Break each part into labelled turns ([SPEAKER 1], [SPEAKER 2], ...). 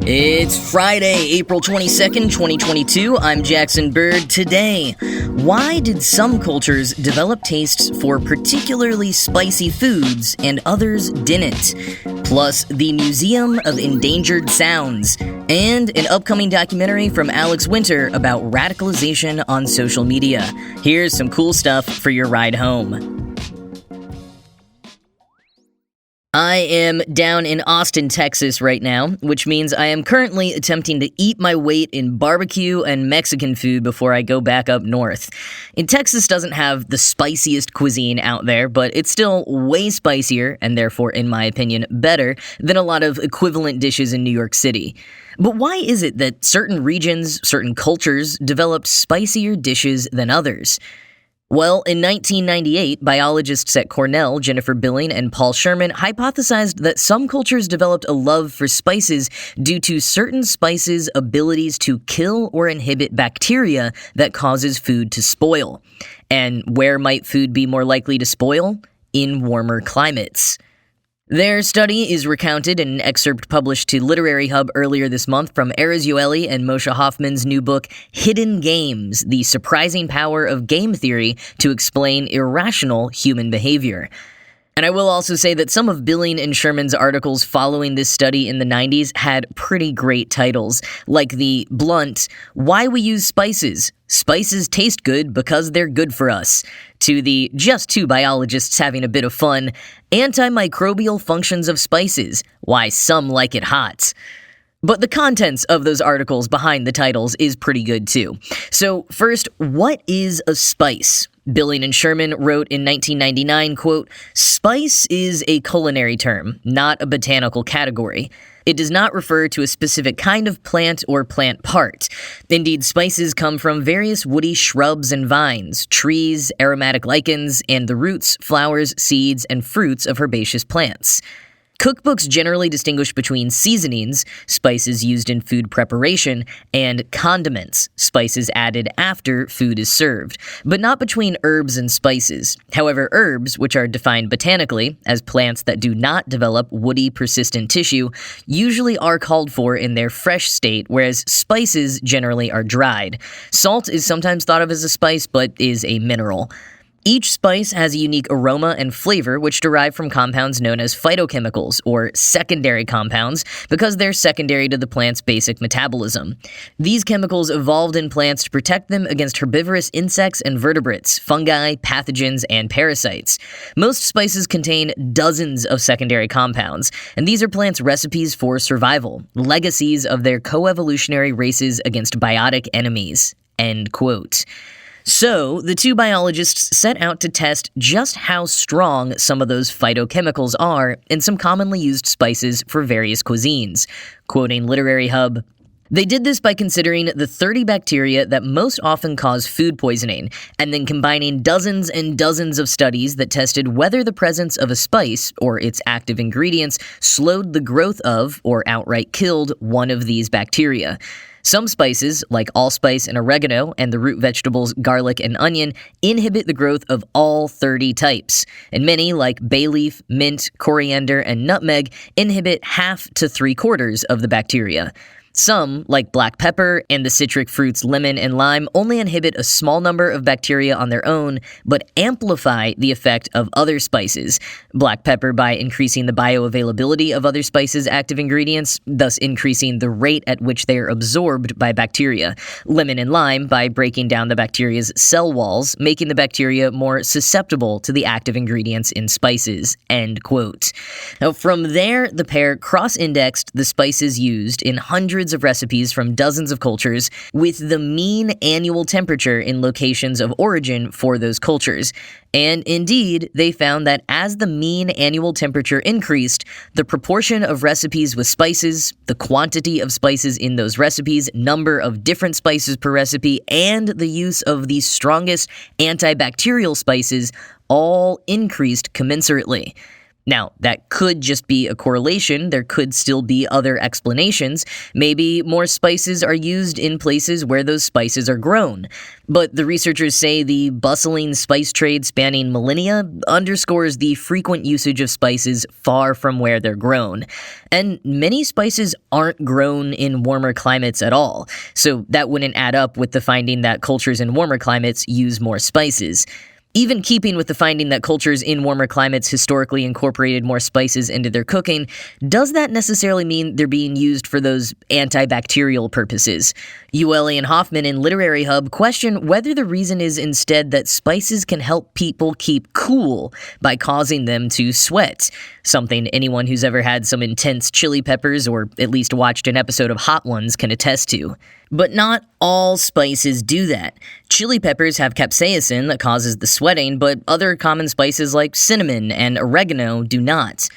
[SPEAKER 1] It's Friday, April 22nd, 2022. I'm Jackson Bird. Today, why did some cultures develop tastes for particularly spicy foods and others didn't? Plus, the Museum of Endangered Sounds, and an upcoming documentary from Alex Winter about radicalization on social media. Here's some cool stuff for your ride home. I am down in Austin, Texas right now, which means I am currently attempting to eat my weight in barbecue and Mexican food before I go back up north. Texas doesn't have the spiciest cuisine out there, but it's still way spicier, and therefore, in my opinion, better than a lot of equivalent dishes in New York City. But why is it that certain regions, certain cultures, developed spicier dishes than others? Well, in 1998, biologists at Cornell, Jennifer Billing and Paul Sherman, hypothesized that some cultures developed a love for spices due to certain spices' abilities to kill or inhibit bacteria that causes food to spoil. And where might food be more likely to spoil? In warmer climates. Their study is recounted in an excerpt published to Literary Hub earlier this month from Erez Yoeli and Moshe Hoffman's new book, Hidden Games: The Surprising Power of Game Theory to Explain Irrational Human Behavior. And I will also say that some of Billing and Sherman's articles following this study in the 90s had pretty great titles, like the blunt, "Why We Use Spices. Spices taste good because they're good for us," to the just two biologists having a bit of fun, "Antimicrobial Functions of Spices. Why Some Like It Hot." But the contents of those articles behind the titles is pretty good too. So first, what is a spice? Billing and Sherman wrote in 1999, quote, "Spice is a culinary term, not a botanical category. It does not refer to a specific kind of plant or plant part. Indeed, spices come from various woody shrubs and vines, trees, aromatic lichens, and the roots, flowers, seeds, and fruits of herbaceous plants." Cookbooks generally distinguish between seasonings, spices used in food preparation, and condiments, spices added after food is served, but not between herbs and spices. However, herbs, which are defined botanically as plants that do not develop woody, persistent tissue, usually are called for in their fresh state, whereas spices generally are dried. Salt is sometimes thought of as a spice, but is a mineral. Each spice has a unique aroma and flavor which derive from compounds known as phytochemicals, or secondary compounds, because they're secondary to the plant's basic metabolism. These chemicals evolved in plants to protect them against herbivorous insects and vertebrates, fungi, pathogens, and parasites. Most spices contain dozens of secondary compounds, and these are plants' recipes for survival, legacies of their coevolutionary races against biotic enemies. End quote. So, the two biologists set out to test just how strong some of those phytochemicals are in some commonly used spices for various cuisines. Quoting Literary Hub, "They did this by considering the 30 bacteria that most often cause food poisoning, and then combining dozens and dozens of studies that tested whether the presence of a spice, or its active ingredients, slowed the growth of, or outright killed, one of these bacteria. Some spices, like allspice and oregano, and the root vegetables garlic and onion, inhibit the growth of all 30 types, and many, like bay leaf, mint, coriander, and nutmeg, inhibit half to 3/4 of the bacteria. Some, like black pepper and the citric fruits lemon and lime, only inhibit a small number of bacteria on their own, but amplify the effect of other spices. Black pepper by increasing the bioavailability of other spices' active ingredients, thus increasing the rate at which they are absorbed by bacteria. Lemon and lime by breaking down the bacteria's cell walls, making the bacteria more susceptible to the active ingredients in spices." End quote. Now, from there, the pair cross-indexed the spices used in hundreds of recipes from dozens of cultures with the mean annual temperature in locations of origin for those cultures. And indeed, they found that as the mean annual temperature increased, the proportion of recipes with spices, the quantity of spices in those recipes, number of different spices per recipe, and the use of the strongest antibacterial spices all increased commensurately. Now, that could just be a correlation. There could still be other explanations. Maybe more spices are used in places where those spices are grown. But the researchers say the bustling spice trade spanning millennia underscores the frequent usage of spices far from where they're grown. And many spices aren't grown in warmer climates at all, so that wouldn't add up with the finding that cultures in warmer climates use more spices. Even keeping with the finding that cultures in warmer climates historically incorporated more spices into their cooking, does that necessarily mean they're being used for those antibacterial purposes? Ueli and Hoffman in Literary Hub question whether the reason is instead that spices can help people keep cool by causing them to sweat, something anyone who's ever had some intense chili peppers or at least watched an episode of Hot Ones can attest to. But not all spices do that. Chili peppers have capsaicin that causes the sweating, but other common spices like cinnamon and oregano do not.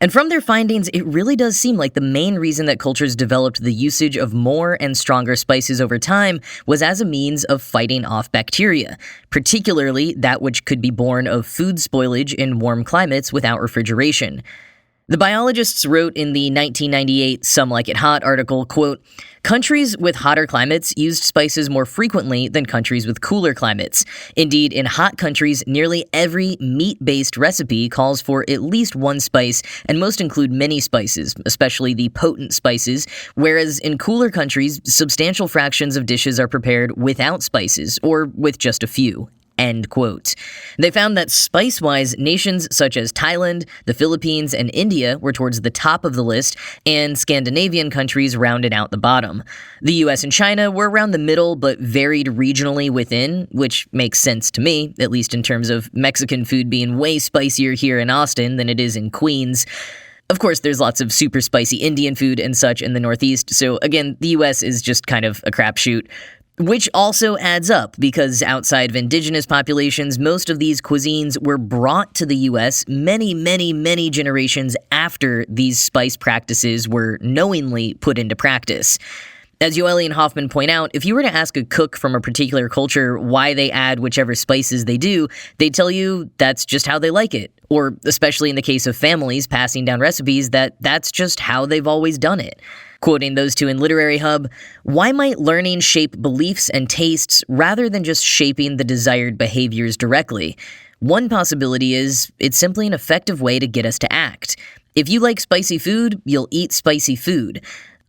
[SPEAKER 1] And from their findings, it really does seem like the main reason that cultures developed the usage of more and stronger spices over time was as a means of fighting off bacteria, particularly that which could be born of food spoilage in warm climates without refrigeration. The biologists wrote in the 1998 Some Like It Hot article, quote, "Countries with hotter climates used spices more frequently than countries with cooler climates. Indeed, in hot countries, nearly every meat-based recipe calls for at least one spice, and most include many spices, especially the potent spices, whereas in cooler countries, substantial fractions of dishes are prepared without spices, or with just a few." End quote. They found that spice-wise, nations such as Thailand, the Philippines, and India were towards the top of the list, and Scandinavian countries rounded out the bottom. The US and China were around the middle, but varied regionally within, which makes sense to me, at least in terms of Mexican food being way spicier here in Austin than it is in Queens. Of course, there's lots of super spicy Indian food and such in the Northeast, so again, the US is just kind of a crapshoot. Which also adds up, because outside of indigenous populations, most of these cuisines were brought to the US many, many, many generations after these spice practices were knowingly put into practice. As Ueli and Hoffman point out, if you were to ask a cook from a particular culture why they add whichever spices they do, they'd tell you that's just how they like it. Or, especially in the case of families passing down recipes, that's just how they've always done it. Quoting those two in Literary Hub, "Why might learning shape beliefs and tastes rather than just shaping the desired behaviors directly? One possibility is it's simply an effective way to get us to act. If you like spicy food, you'll eat spicy food.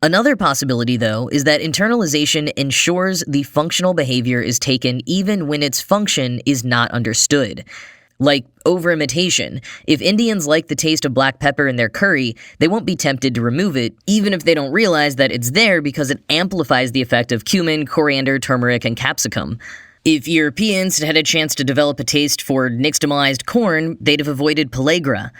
[SPEAKER 1] Another possibility, though, is that internalization ensures the functional behavior is taken even when its function is not understood. Like over-imitation. If Indians like the taste of black pepper in their curry, they won't be tempted to remove it, even if they don't realize that it's there because it amplifies the effect of cumin, coriander, turmeric, and capsicum. If Europeans had had a chance to develop a taste for nixtamalized corn, they'd have avoided pellagra.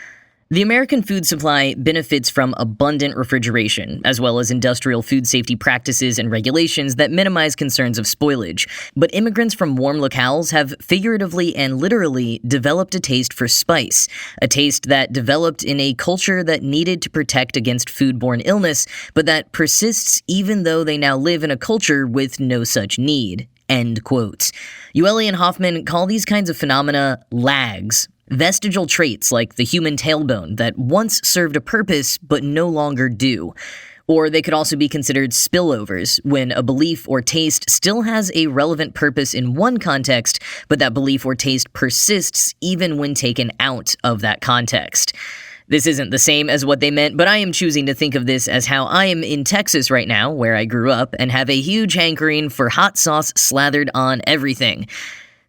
[SPEAKER 1] The American food supply benefits from abundant refrigeration, as well as industrial food safety practices and regulations that minimize concerns of spoilage. But immigrants from warm locales have figuratively and literally developed a taste for spice, a taste that developed in a culture that needed to protect against foodborne illness, but that persists even though they now live in a culture with no such need." End quote. Ueli and Hoffman call these kinds of phenomena lags. Vestigial traits like the human tailbone that once served a purpose but no longer do. Or they could also be considered spillovers, when a belief or taste still has a relevant purpose in one context, but that belief or taste persists even when taken out of that context. This isn't the same as what they meant, but I am choosing to think of this as how I am in Texas right now, where I grew up, and have a huge hankering for hot sauce slathered on everything.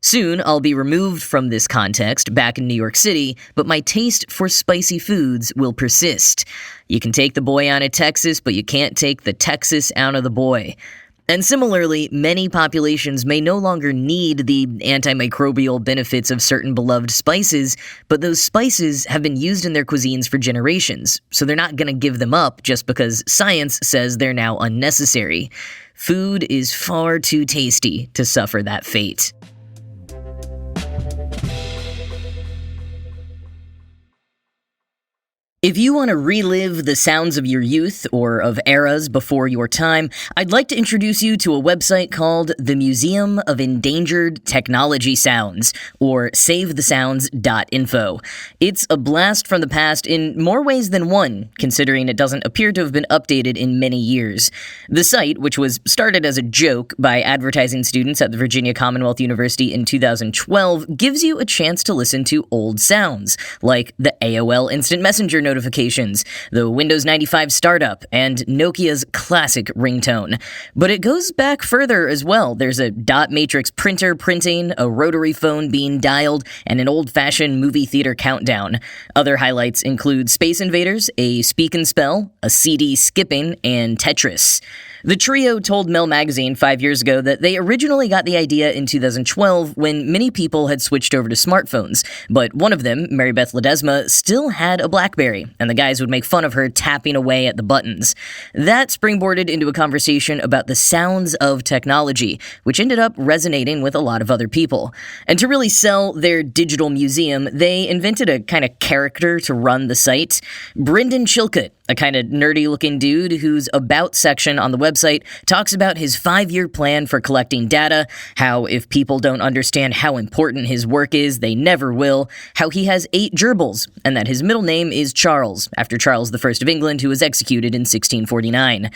[SPEAKER 1] Soon, I'll be removed from this context back in New York City, but my taste for spicy foods will persist. You can take the boy out of Texas, but you can't take the Texas out of the boy. And similarly, many populations may no longer need the antimicrobial benefits of certain beloved spices, but those spices have been used in their cuisines for generations, so they're not going to give them up just because science says they're now unnecessary. Food is far too tasty to suffer that fate. If you want to relive the sounds of your youth or of eras before your time, I'd like to introduce you to a website called the Museum of Endangered Technology Sounds, or SaveTheSounds.info. It's a blast from the past in more ways than one, considering it doesn't appear to have been updated in many years. The site, which was started as a joke by advertising students at the Virginia Commonwealth University in 2012, gives you a chance to listen to old sounds, like the AOL Instant Messenger notifications, the Windows 95 startup, and Nokia's classic ringtone. But it goes back further as well. There's a dot matrix printer printing, a rotary phone being dialed, and an old-fashioned movie theater countdown. Other highlights include Space Invaders, a Speak and Spell, a CD skipping, and Tetris. The trio told Mel Magazine 5 years ago that they originally got the idea in 2012 when many people had switched over to smartphones, but one of them, Mary Beth Ledesma, still had a BlackBerry, and the guys would make fun of her tapping away at the buttons. That springboarded into a conversation about the sounds of technology, which ended up resonating with a lot of other people. And to really sell their digital museum, they invented a kind of character to run the site. Brendan Chilcott, a kind of nerdy-looking dude whose About section on the website talks about his 5-year plan for collecting data, how if people don't understand how important his work is, they never will, how he has 8 gerbils, and that his middle name is Charles, after Charles I of England, who was executed in 1649.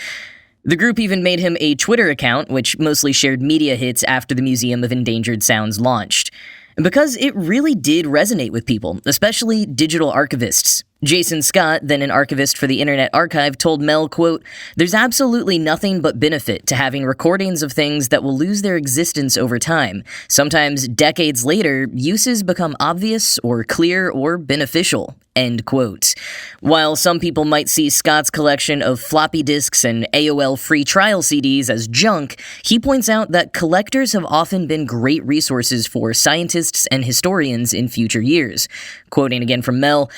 [SPEAKER 1] The group even made him a Twitter account, which mostly shared media hits after the Museum of Endangered Sounds launched. Because it really did resonate with people, especially digital archivists. Jason Scott, then an archivist for the Internet Archive, told Mel, quote, "There's absolutely nothing but benefit to having recordings of things that will lose their existence over time. Sometimes, decades later, uses become obvious or clear or beneficial." End quote. While some people might see Scott's collection of floppy disks and AOL free trial CDs as junk, he points out that collectors have often been great resources for scientists and historians in future years. Quoting again from Mel,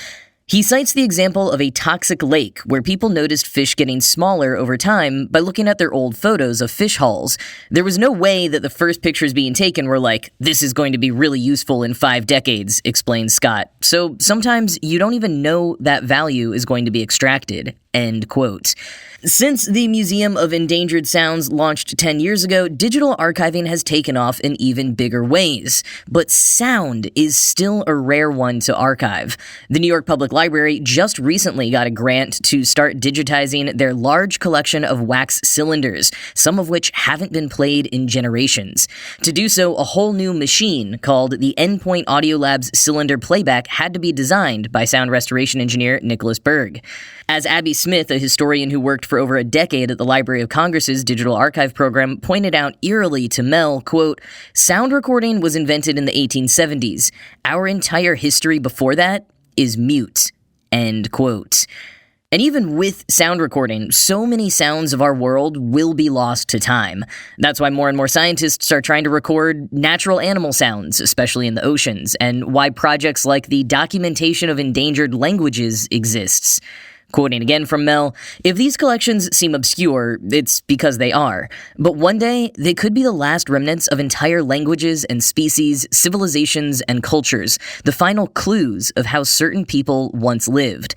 [SPEAKER 1] he cites the example of a toxic lake where people noticed fish getting smaller over time by looking at their old photos of fish hauls. There was no way that the first pictures being taken were like, "This is going to be really useful in 5 decades, explains Scott. So sometimes you don't even know that value is going to be extracted. End quote. Since the Museum of Endangered Sounds launched 10 years ago, digital archiving has taken off in even bigger ways. But sound is still a rare one to archive. The New York Public Library just recently got a grant to start digitizing their large collection of wax cylinders, some of which haven't been played in generations. To do so, a whole new machine called the Endpoint Audiolab's Cylinder Playback had to be designed by sound restoration engineer Nicholas Berg. As Abby Smith, a historian who worked for over a decade at the Library of Congress's Digital Archive program, pointed out eerily to Mel, quote, "Sound recording was invented in the 1870s. Our entire history before that is mute." End quote. And even with sound recording, so many sounds of our world will be lost to time. That's why more and more scientists are trying to record natural animal sounds, especially in the oceans, and why projects like the Documentation of Endangered Languages exists. Quoting again from Mel, "If these collections seem obscure, it's because they are. But one day, they could be the last remnants of entire languages and species, civilizations and cultures, the final clues of how certain people once lived."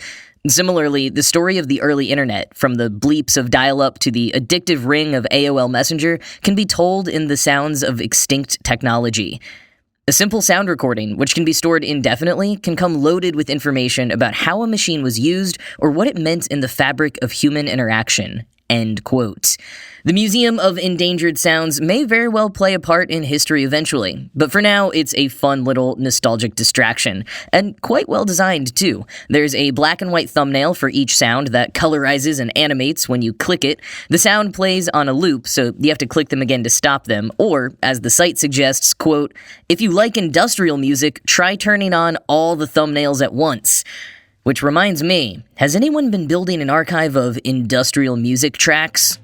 [SPEAKER 1] Similarly, the story of the early internet, from the bleeps of dial-up to the addictive ring of AOL Messenger, can be told in the sounds of extinct technology. A simple sound recording, which can be stored indefinitely, can come loaded with information about how a machine was used or what it meant in the fabric of human interaction. End quote. The Museum of Endangered Sounds may very well play a part in history eventually, but for now, it's a fun little nostalgic distraction, and quite well designed too. There's a black and white thumbnail for each sound that colorizes and animates when you click it. The sound plays on a loop, so you have to click them again to stop them, or, as the site suggests, quote, "If you like industrial music, try turning on all the thumbnails at once." Which reminds me, has anyone been building an archive of industrial music tracks?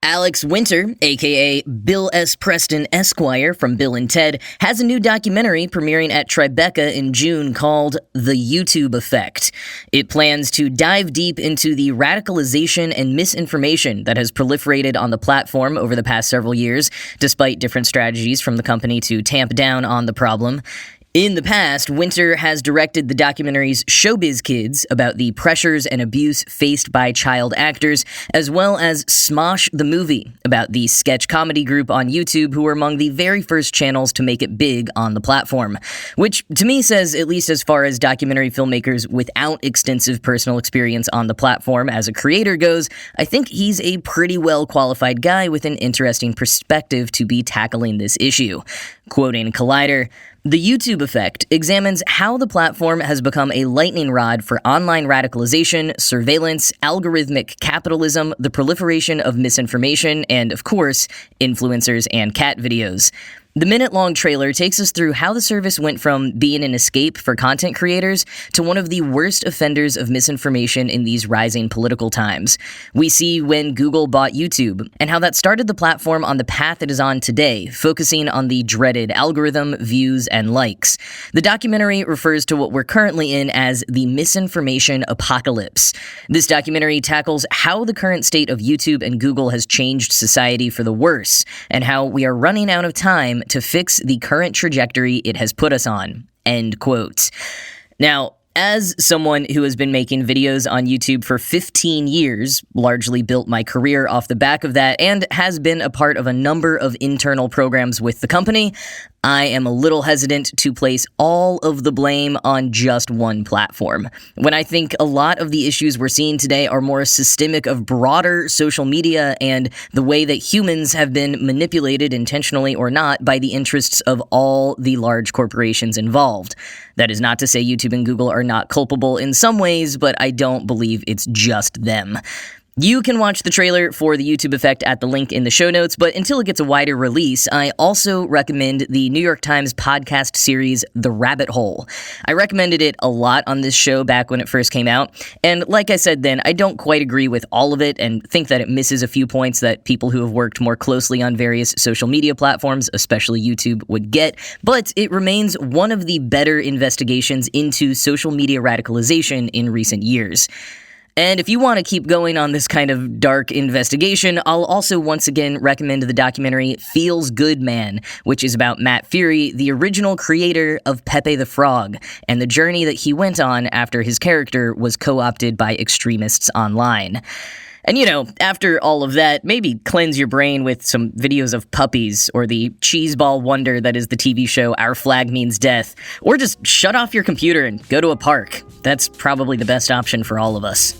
[SPEAKER 1] Alex Winter, aka Bill S. Preston Esquire from Bill and Ted, has a new documentary premiering at Tribeca in June called The YouTube Effect. It plans to dive deep into the radicalization and misinformation that has proliferated on the platform over the past several years, despite different strategies from the company to tamp down on the problem. In the past, Winter has directed the documentaries Showbiz Kids about the pressures and abuse faced by child actors, as well as Smosh the Movie about the sketch comedy group on YouTube who were among the very first channels to make it big on the platform. Which, to me, says, at least as far as documentary filmmakers without extensive personal experience on the platform as a creator goes, I think he's a pretty well-qualified guy with an interesting perspective to be tackling this issue. Quoting Collider, "The YouTube Effect examines how the platform has become a lightning rod for online radicalization, surveillance, algorithmic capitalism, the proliferation of misinformation, and, of course, influencers and cat videos." The minute-long trailer takes us through how the service went from being an escape for content creators to one of the worst offenders of misinformation in these rising political times. We see when Google bought YouTube, and how that started the platform on the path it is on today, focusing on the dreaded algorithm, views, and likes. The documentary refers to what we're currently in as the misinformation apocalypse. This documentary tackles how the current state of YouTube and Google has changed society for the worse, and how we are running out of time to fix the current trajectory it has put us on. End quote. Now, as someone who has been making videos on YouTube for 15 years, largely built my career off the back of that, and has been a part of a number of internal programs with the company, I am a little hesitant to place all of the blame on just one platform. When I think a lot of the issues we're seeing today are more systemic of broader social media and the way that humans have been manipulated, intentionally or not, by the interests of all the large corporations involved. That is not to say YouTube and Google are not culpable in some ways, but I don't believe it's just them. You can watch the trailer for The YouTube Effect at the link in the show notes, but until it gets a wider release, I also recommend the New York Times podcast series, The Rabbit Hole. I recommended it a lot on this show back when it first came out, and like I said then, I don't quite agree with all of it and think that it misses a few points that people who have worked more closely on various social media platforms, especially YouTube, would get, but it remains one of the better investigations into social media radicalization in recent years. And if you want to keep going on this kind of dark investigation, I'll also once again recommend the documentary Feels Good Man, which is about Matt Fury, the original creator of Pepe the Frog, and the journey that he went on after his character was co-opted by extremists online. And after all of that, maybe cleanse your brain with some videos of puppies, or the cheeseball wonder that is the TV show Our Flag Means Death, or just shut off your computer and go to a park. That's probably the best option for all of us.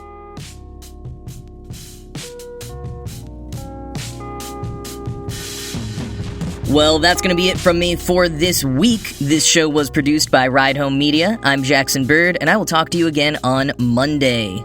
[SPEAKER 1] Well, that's going to be it from me for this week. This show was produced by Ride Home Media. I'm Jackson Bird, and I will talk to you again on Monday.